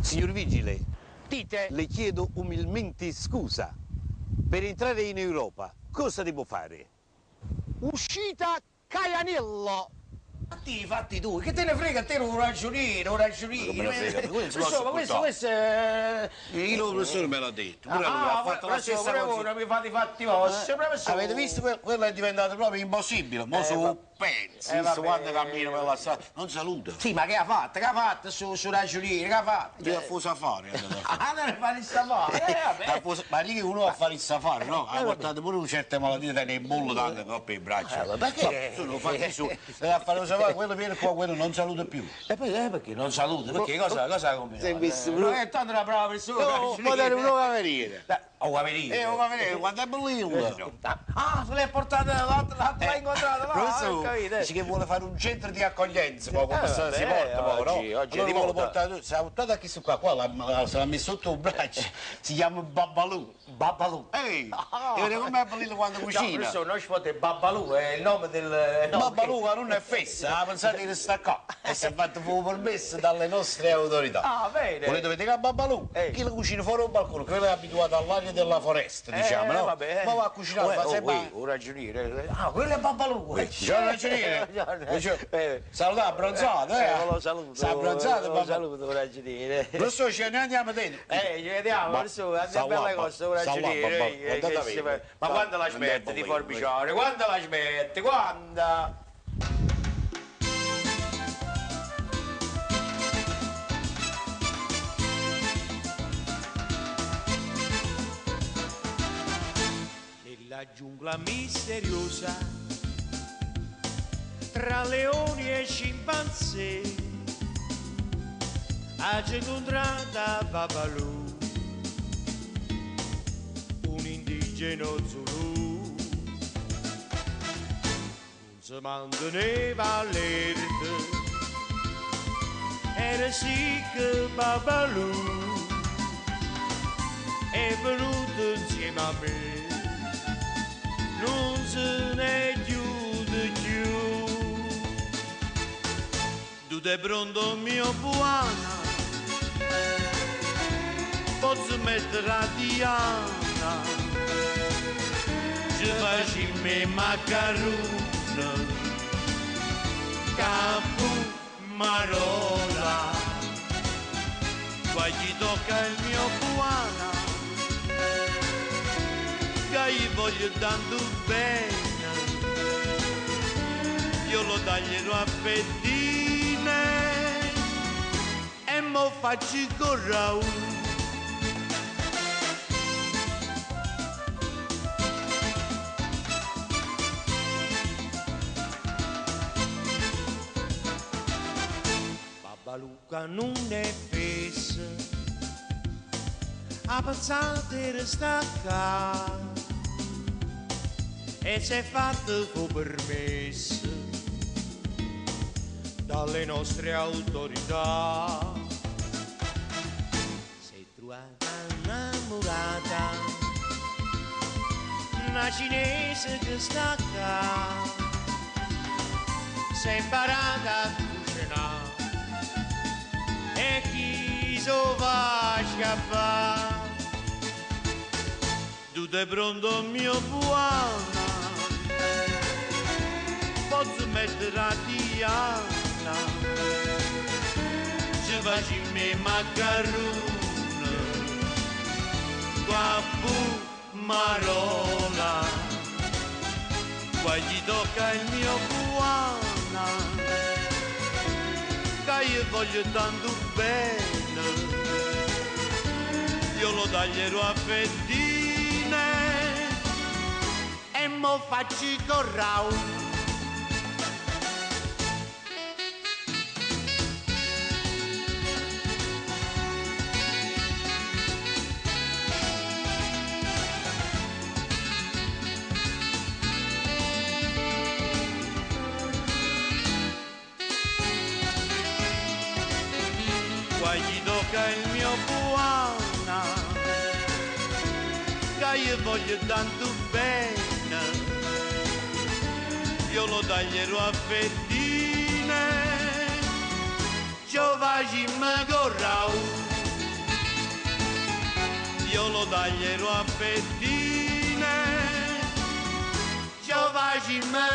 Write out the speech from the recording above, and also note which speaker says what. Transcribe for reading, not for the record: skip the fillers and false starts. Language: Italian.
Speaker 1: Signor Vigile,
Speaker 2: Dite,
Speaker 1: le chiedo umilmente scusa. Per entrare in Europa, cosa devo fare?
Speaker 2: uscita Caianello.
Speaker 3: Fatti tu, che te ne frega a te un ragioniere, un ragioniere.
Speaker 1: Come me ne frega? Questo lo
Speaker 3: Insomma,
Speaker 1: so,
Speaker 3: questo è...
Speaker 1: Il professore me l'ha detto, pure lui ha fatto la stessa
Speaker 3: pure
Speaker 1: cosa.
Speaker 3: voi non mi fate i fatti vostri, professore.
Speaker 1: Avete visto? Quello è diventato proprio impossibile. Mo su pensi, visto quando cammino per la strada, non saluta.
Speaker 3: Sì, ma che ha fatto? Che ha fatto su ragioniere? Che ha fatto?
Speaker 1: Io a fare safari.
Speaker 3: Non ne fare il safari, vabbè.
Speaker 1: Ma lì uno va a fare il safari, no? Ha portato pure una certa malattia nei bollo anche troppo i bracci.
Speaker 3: perché?
Speaker 1: Sono fatti su. Se va a fare il safari, quello viene qua, quello non saluta più.
Speaker 3: E poi perché non saluta? Perché cosa ha combinato?
Speaker 1: Si è visto
Speaker 3: Non è tanto una brava persona.
Speaker 1: No, può dare un nuovo cameriere.
Speaker 3: Oh, cameriere.
Speaker 1: Un cameriere, quando è bello.
Speaker 3: Ah, se l'hai portata l'ha incontrata là,
Speaker 1: Professore, dice che vuole fare un centro di accoglienza, ma come si porta, no?
Speaker 3: oggi
Speaker 1: Allora
Speaker 3: di
Speaker 1: vuole
Speaker 3: moda.
Speaker 1: portare, si è portato a questo qua se l'ha messo sotto un braccio, si chiama Babbalù.
Speaker 3: Babbalù.
Speaker 1: Ehi, e vedi com'è bellino quando
Speaker 3: No,
Speaker 1: cucina?
Speaker 3: professore, non ci fate Babbalù, è il nome del...
Speaker 1: Babbalù non è fessa, ha pensato di restare qua e si è fatto fu permesso dalle nostre autorità.
Speaker 3: Ah, bene.
Speaker 1: Volete vedere che Babbalù? Chi lo cucina fuori un balcone, quello è abituato all'aria della foresta, diciamo, no?
Speaker 3: Vabbè.
Speaker 1: Ma va a cucinare, fa sempre...
Speaker 3: un ragioniere. Ah, quello è Babbalù.
Speaker 1: Buongiorno ragioniere. Saluta, abbronzato,
Speaker 3: Lo saluto.
Speaker 1: Sta abbronzato,
Speaker 3: Lo saluto, ragioniere.
Speaker 1: Professore, ce ne andiamo dentro.
Speaker 3: Ci vediamo, professore, andiamo bella cosa, un ragioniere. Ma quando la smetti di forbiciare? Quando la smetti? Quando? Nella giungla misteriosa tra leoni e scimpanzé ha incontrata Babalù, un indigeno Zulu. Non si manteneva all'erta, era sì che Babalù è venuto insieme a me. Non se ne chiude più. Tu sei pronto mio buona, posso mettere a Diana, ci facciamo macarona, capo marola, qua gli tocca il mio buona, che gli voglio tanto bene, io lo taglierò a fettine e mo faccio il corrao. Babbaluca non è fessa, ha pensato di restare qua e si è fatto fu permesso dalle nostre autorità. Si è trovata innamorata, una cinese che sta qua, si è imparata a cucinare e chi so va a scappare. Tu sei pronto mio buona, posso mettere a Diana, ci facciamo macarona, qua marola, qua gli tocca il mio buona, che io voglio tanto bene, io lo taglierò a fettine e mo faccio il corrao. Qua gli tocca il mio buona, che io voglio tanto bene, io lo taglierò a fettine, ci facciamo corrao.
Speaker 4: io lo taglierò a fettine. Giovacime